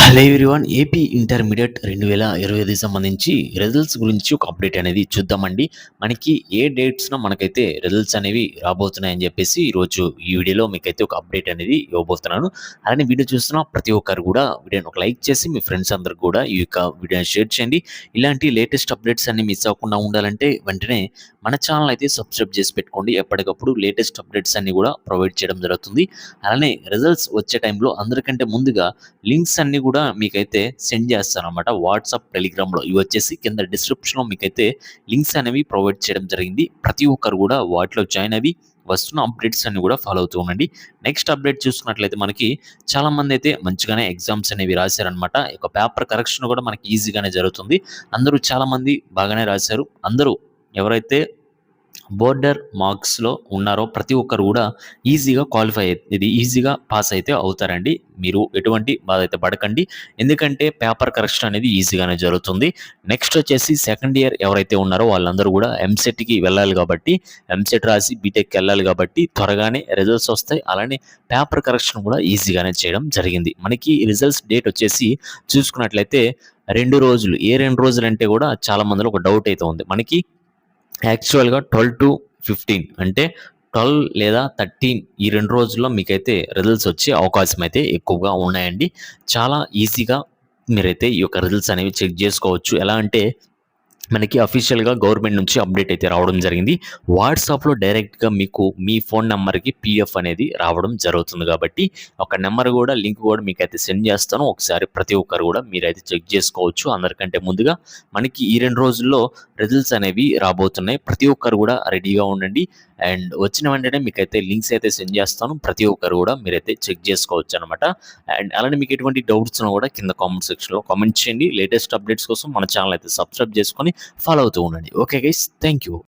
Hello everyone. AP intermediate 2025 సంబంధించి results గురించి ఒక అప్డేట్ అనేది చూద్దామండి. మనకి ఏ డేట్స్‌న మనకైతే రిజల్ట్స్ అనేవి రాబోతున్నాయని చెప్పేసి ఈరోజు ఈ వీడియోలో మీకైతే ఒక అప్డేట్ అనేది ఇవ్వబోతున్నాను. అలానే వీడియో చూస్తున్న ప్రతి ఒక్కరు కూడా వీడియోని ఒక లైక్ చేసి మీ ఫ్రెండ్స్ అందరికి కూడా ఈ యొక్క వీడియోని షేర్ చేయండి. ఇలాంటి లేటెస్ట్ అప్డేట్స్ అన్ని మిస్ అవ్వకుండా ఉండాలంటే వెంటనే మన ఛానల్ అయితే సబ్స్క్రైబ్ చేసి పెట్టుకోండి. ఎప్పటికప్పుడు లేటెస్ట్ అప్డేట్స్ అన్ని కూడా ప్రొవైడ్ చేయడం జరుగుతుంది. అలానే రిజల్ట్స్ వచ్చే టైంలో అందరికంటే ముందుగా లింక్స్ అన్నీ కూడా మీకైతే సెండ్ చేస్తానన్నమాట. వాట్సాప్, టెలిగ్రామ్‌లో ఇవి వచ్చేసి కింద డిస్క్రిప్షన్‌లో మీకైతే లింక్స్ అనేవి ప్రొవైడ్ చేయడం జరిగింది. ప్రతి ఒక్కరు కూడా వాటిలో జాయిన్ అవ్వి వస్తున్న అప్డేట్స్ అన్ని కూడా ఫాలో అవుతూ ఉండండి. నెక్స్ట్ అప్డేట్ చూసుకున్నట్లయితే మనకి చాలామంది అయితే మంచిగానే ఎగ్జామ్స్ అనేవి రాశారనమాట. ఈ యొక్క పేపర్ కరెక్షన్ కూడా మనకి ఈజీగానే జరుగుతుంది. అందరూ చాలామంది బాగానే రాశారు. అందరూ ఎవరైతే బోర్డర్ మార్క్స్‌లో ఉన్నారో ప్రతి ఒక్కరు కూడా ఈజీగా క్వాలిఫై ఇది ఈజీగా పాస్ అయితే అవుతారండి. మీరు ఎటువంటి బాధ అయితే పడకండి. ఎందుకంటే పేపర్ కరెక్షన్ అనేది ఈజీగానే జరుగుతుంది. నెక్స్ట్ వచ్చేసి సెకండ్ ఇయర్ ఎవరైతే ఉన్నారో వాళ్ళందరూ కూడా ఎంసెట్‌కి వెళ్ళాలి కాబట్టి, ఎంసెట్ రాసి బీటెక్‌కి వెళ్ళాలి కాబట్టి త్వరగానే రిజల్ట్స్ వస్తాయి. అలానే పేపర్ కరెక్షన్ కూడా ఈజీగానే చేయడం జరిగింది. మనకి రిజల్ట్స్ డేట్ వచ్చేసి చూసుకున్నట్లయితే 2 రోజులు. ఏ 2 రోజులంటే కూడా చాలా మందిలో ఒక డౌట్ అయితే ఉంది. మనకి యాక్చువల్‌గా 12-15 అంటే 12 లేదా 13 ఈ 2 రోజుల్లో మీకైతే రిజల్ట్స్ వచ్చే అవకాశం అయితే ఎక్కువగా ఉన్నాయండి. చాలా ఈజీగా మీరైతే ఈ యొక్క రిజల్ట్స్ అనేవి చెక్ చేసుకోవచ్చు. ఎలా అంటే మనకి అఫీషియల్‌గా గవర్నమెంట్ నుంచి అప్డేట్ అయితే రావడం జరిగింది. వాట్సాప్‌లో డైరెక్ట్‌గా మీకు మీ ఫోన్ నంబర్‌కి పీఎఫ్ అనేది రావడం జరుగుతుంది కాబట్టి, ఒక నంబర్ కూడా లింక్ కూడా మీకైతే సెండ్ చేస్తాను. ఒకసారి ప్రతి ఒక్కరు కూడా మీరైతే చెక్ చేసుకోవచ్చు. అందరికంటే ముందుగా మనకి ఈ 2 రోజుల్లో రిజల్ట్స్ అనేవి రాబోతున్నాయి. ప్రతి ఒక్కరు కూడా రెడీగా ఉండండి. అండ్ వచ్చిన వెంటనే మీకైతే లింక్స్ అయితే సెండ్ చేస్తాను. ప్రతి ఒక్కరు కూడా మీరైతే చెక్ చేసుకోవచ్చనమాట. అండ్ అలానే మీకు ఎటువంటి డౌట్స్ ఉన్నా కూడా కింద కామెంట్ సెక్షన్‌లో కామెంట్ చేయండి. లేటెస్ట్ అప్డేట్స్ కోసం మన ఛానల్ అయితే సబ్స్క్రైబ్ చేసుకొని ఫాలో అవుతూ ఉండండి. Okay guys, thank you.